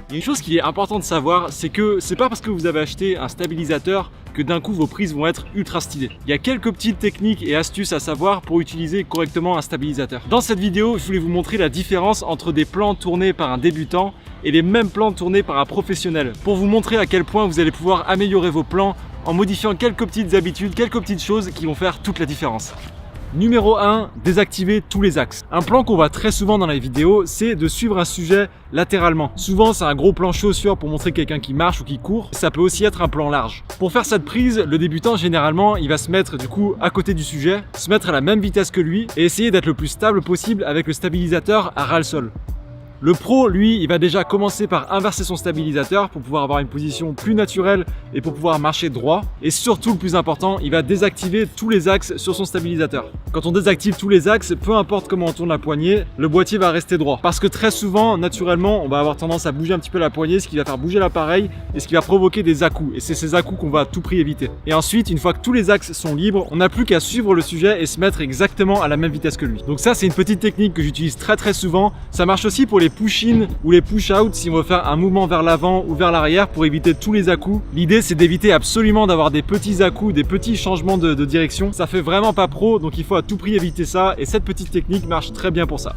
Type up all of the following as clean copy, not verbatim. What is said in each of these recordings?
Il y a une chose qui est importante de savoir, c'est que c'est pas parce que vous avez acheté un stabilisateur que d'un coup vos prises vont être ultra stylées. Il y a quelques petites techniques et astuces à savoir pour utiliser correctement un stabilisateur. Dans cette vidéo, je voulais vous montrer la différence entre des plans tournés par un débutant et les mêmes plans tournés par un professionnel, pour vous montrer à quel point vous allez pouvoir améliorer vos plans en modifiant quelques petites habitudes, quelques petites choses qui vont faire toute la différence. Numéro 1, désactiver tous les axes. Un plan qu'on voit très souvent dans les vidéos, c'est de suivre un sujet latéralement. Souvent, c'est un gros plan chaussure pour montrer quelqu'un qui marche ou qui court. Ça peut aussi être un plan large. Pour faire cette prise, le débutant, généralement, il va se mettre du coup à côté du sujet, se mettre à la même vitesse que lui et essayer d'être le plus stable possible avec le stabilisateur à ras le sol. Le pro, lui, il va déjà commencer par inverser son stabilisateur pour pouvoir avoir une position plus naturelle et pour pouvoir marcher droit. Et surtout, le plus important, il va désactiver tous les axes sur son stabilisateur. Quand on désactive tous les axes, peu importe comment on tourne la poignée, le boîtier va rester droit. Parce que très souvent, naturellement, on va avoir tendance à bouger un petit peu la poignée, ce qui va faire bouger l'appareil et ce qui va provoquer des à-coups. Et c'est ces à-coups qu'on va à tout prix éviter. Et ensuite, une fois que tous les axes sont libres, on n'a plus qu'à suivre le sujet et se mettre exactement à la même vitesse que lui. Donc ça, c'est une petite technique que j'utilise très souvent. Ça marche aussi pour les push-in ou les push-out si on veut faire un mouvement vers l'avant ou vers l'arrière pour éviter tous les à-coups. L'idée, c'est d'éviter absolument d'avoir des petits à-coups, des petits changements de direction. Ça fait vraiment pas pro, donc il faut à tout prix éviter ça et cette petite technique marche très bien pour ça.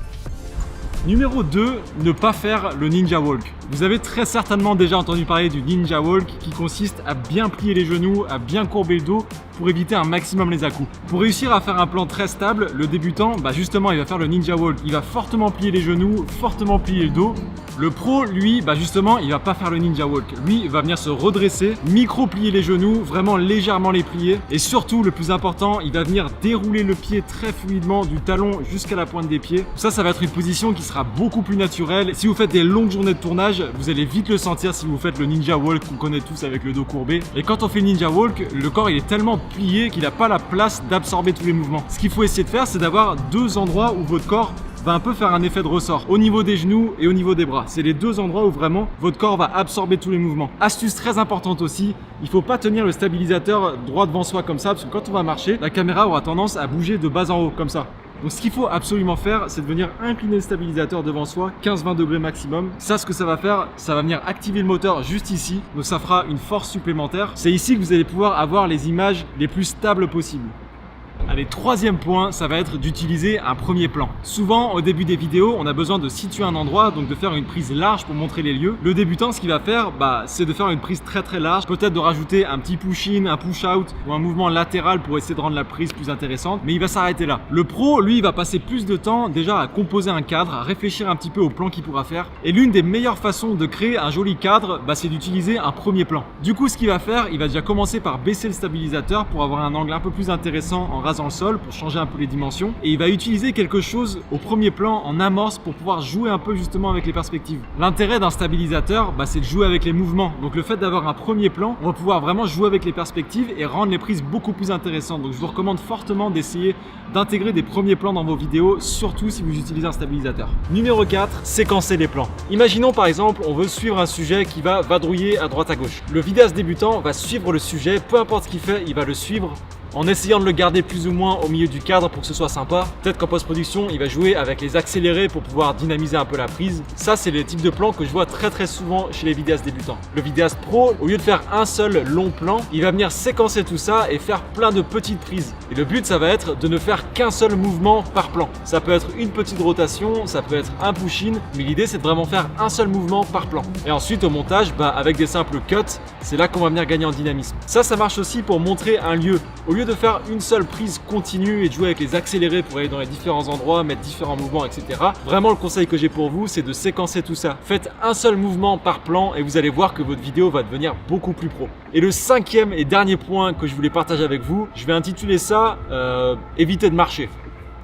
Numéro 2, ne pas faire le ninja walk. Vous avez très certainement déjà entendu parler du ninja walk qui consiste à bien plier les genoux, à bien courber le dos pour éviter un maximum les à-coups. Pour réussir à faire un plan très stable, le débutant, justement, il va faire le ninja walk. Il va fortement plier les genoux, fortement plier le dos. Le pro, lui, justement, il va pas faire le ninja walk. Lui, il va venir se redresser, micro-plier les genoux, vraiment légèrement les plier. Et surtout, le plus important, il va venir dérouler le pied très fluidement du talon jusqu'à la pointe des pieds. Ça va être une position qui sera beaucoup plus naturelle. Si vous faites des longues journées de tournage, vous allez vite le sentir si vous faites le ninja walk qu'on connaît tous avec le dos courbé. Et quand on fait le ninja walk, le corps il est tellement plié qu'il n'a pas la place d'absorber tous les mouvements. Ce qu'il faut essayer de faire, c'est d'avoir deux endroits où votre corps va un peu faire un effet de ressort au niveau des genoux et au niveau des bras. C'est les deux endroits où vraiment votre corps va absorber tous les mouvements. Astuce très importante aussi, il ne faut pas tenir le stabilisateur droit devant soi comme ça parce que quand on va marcher, la caméra aura tendance à bouger de bas en haut comme ça. Donc ce qu'il faut absolument faire, c'est de venir incliner le stabilisateur devant soi, 15-20 degrés maximum. Ça, ce que ça va faire, ça va venir activer le moteur juste ici. Donc ça fera une force supplémentaire. C'est ici que vous allez pouvoir avoir les images les plus stables possibles. Allez, troisième point, ça va être d'utiliser un premier plan. Souvent, au début des vidéos, on a besoin de situer un endroit, donc de faire une prise large pour montrer les lieux. Le débutant, ce qu'il va faire, c'est de faire une prise très large, peut-être de rajouter un petit push-in, un push-out ou un mouvement latéral pour essayer de rendre la prise plus intéressante, mais il va s'arrêter là. Le pro, lui, il va passer plus de temps déjà à composer un cadre, à réfléchir un petit peu au plan qu'il pourra faire. Et l'une des meilleures façons de créer un joli cadre, c'est d'utiliser un premier plan. Du coup, ce qu'il va faire, il va déjà commencer par baisser le stabilisateur pour avoir un angle un peu plus intéressant en rasant le sol pour changer un peu les dimensions et il va utiliser quelque chose au premier plan en amorce pour pouvoir jouer un peu justement avec les perspectives. L'intérêt d'un stabilisateur, c'est de jouer avec les mouvements. Donc le fait d'avoir un premier plan, on va pouvoir vraiment jouer avec les perspectives et rendre les prises beaucoup plus intéressantes. Donc je vous recommande fortement d'essayer d'intégrer des premiers plans dans vos vidéos, surtout si vous utilisez un stabilisateur. Numéro 4, séquencer les plans. Imaginons par exemple, on veut suivre un sujet qui va vadrouiller à droite à gauche. Le vidéaste débutant va suivre le sujet, peu importe ce qu'il fait, il va le suivre en essayant de le garder plus ou moins au milieu du cadre pour que ce soit sympa. Peut-être qu'en post-production, il va jouer avec les accélérés pour pouvoir dynamiser un peu la prise. Ça, c'est le type de plan que je vois très souvent chez les vidéastes débutants. Le vidéaste pro, au lieu de faire un seul long plan, il va venir séquencer tout ça et faire plein de petites prises. Et le but, ça va être de ne faire qu'un seul mouvement par plan. Ça peut être une petite rotation, ça peut être un push-in, mais l'idée, c'est de vraiment faire un seul mouvement par plan. Et ensuite, au montage, avec des simples cuts, c'est là qu'on va venir gagner en dynamisme. Ça marche aussi pour montrer un lieu. Au lieu de faire une seule prise continue et de jouer avec les accélérés pour aller dans les différents endroits, mettre différents mouvements, etc. Vraiment, le conseil que j'ai pour vous, c'est de séquencer tout ça. Faites un seul mouvement par plan et vous allez voir que votre vidéo va devenir beaucoup plus pro. Et le cinquième et dernier point que je voulais partager avec vous, je vais intituler ça éviter de marcher,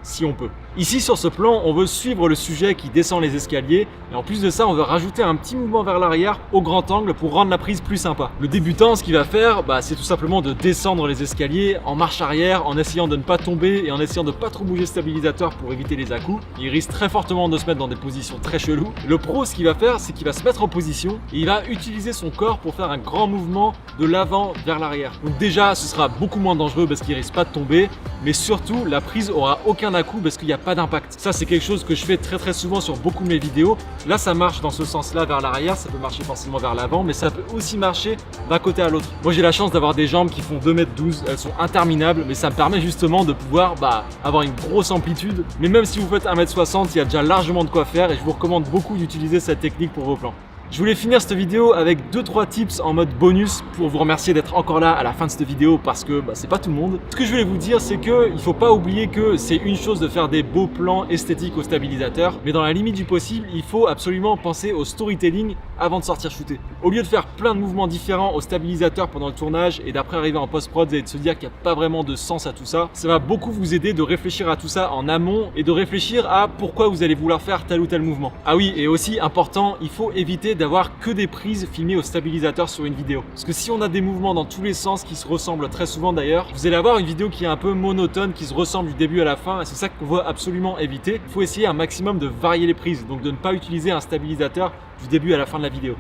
si on peut. Ici sur ce plan, on veut suivre le sujet qui descend les escaliers et en plus de ça, on veut rajouter un petit mouvement vers l'arrière au grand angle pour rendre la prise plus sympa. Le débutant, ce qu'il va faire, c'est tout simplement de descendre les escaliers en marche arrière en essayant de ne pas tomber et en essayant de ne pas trop bouger le stabilisateur pour éviter les à-coups. Il risque très fortement de se mettre dans des positions très cheloues. Le pro, ce qu'il va faire, c'est qu'il va se mettre en position et il va utiliser son corps pour faire un grand mouvement de l'avant vers l'arrière. Donc déjà, ce sera beaucoup moins dangereux parce qu'il risque pas de tomber, mais surtout, la prise aura aucun à-coup parce qu'il n'y a pas d'impact. Ça, c'est quelque chose que je fais très souvent sur beaucoup de mes vidéos. Là, ça marche dans ce sens-là vers l'arrière, ça peut marcher forcément vers l'avant, mais ça peut aussi marcher d'un côté à l'autre. Moi, j'ai la chance d'avoir des jambes qui font 2,12 m, elles sont interminables, mais ça me permet justement de pouvoir avoir une grosse amplitude. Mais même si vous faites 1,60 m, il y a déjà largement de quoi faire et je vous recommande beaucoup d'utiliser cette technique pour vos plans. Je voulais finir cette vidéo avec 2-3 tips en mode bonus pour vous remercier d'être encore là à la fin de cette vidéo parce que c'est pas tout le monde. Ce que je voulais vous dire, c'est que il faut pas oublier que c'est une chose de faire des beaux plans esthétiques au stabilisateur, mais dans la limite du possible, il faut absolument penser au storytelling avant de sortir shooter. Au lieu de faire plein de mouvements différents au stabilisateur pendant le tournage et d'après arriver en post-prod et de se dire qu'il n'y a pas vraiment de sens à tout ça, ça va beaucoup vous aider de réfléchir à tout ça en amont et de réfléchir à pourquoi vous allez vouloir faire tel ou tel mouvement. Ah oui, et aussi important, il faut éviter d'avoir que des prises filmées au stabilisateur sur une vidéo. Parce que si on a des mouvements dans tous les sens qui se ressemblent très souvent d'ailleurs, vous allez avoir une vidéo qui est un peu monotone, qui se ressemble du début à la fin et c'est ça qu'on veut absolument éviter. Il faut essayer un maximum de varier les prises, donc de ne pas utiliser un stabilisateur du début à la fin de la vidéo.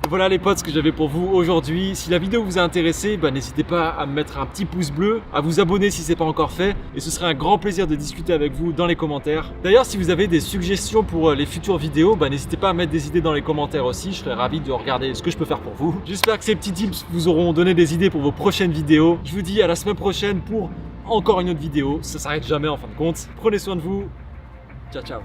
Voilà les potes ce que j'avais pour vous aujourd'hui. Si la vidéo vous a intéressé, n'hésitez pas à me mettre un petit pouce bleu, à vous abonner si ce n'est pas encore fait et ce serait un grand plaisir de discuter avec vous dans les commentaires. D'ailleurs si vous avez des suggestions pour les futures vidéos, n'hésitez pas à mettre des idées dans les commentaires aussi, je serais ravi de regarder ce que je peux faire pour vous. J'espère que ces petits tips vous auront donné des idées pour vos prochaines vidéos. Je vous dis à la semaine prochaine pour encore une autre vidéo, ça s'arrête jamais en fin de compte. Prenez soin de vous, ciao ciao.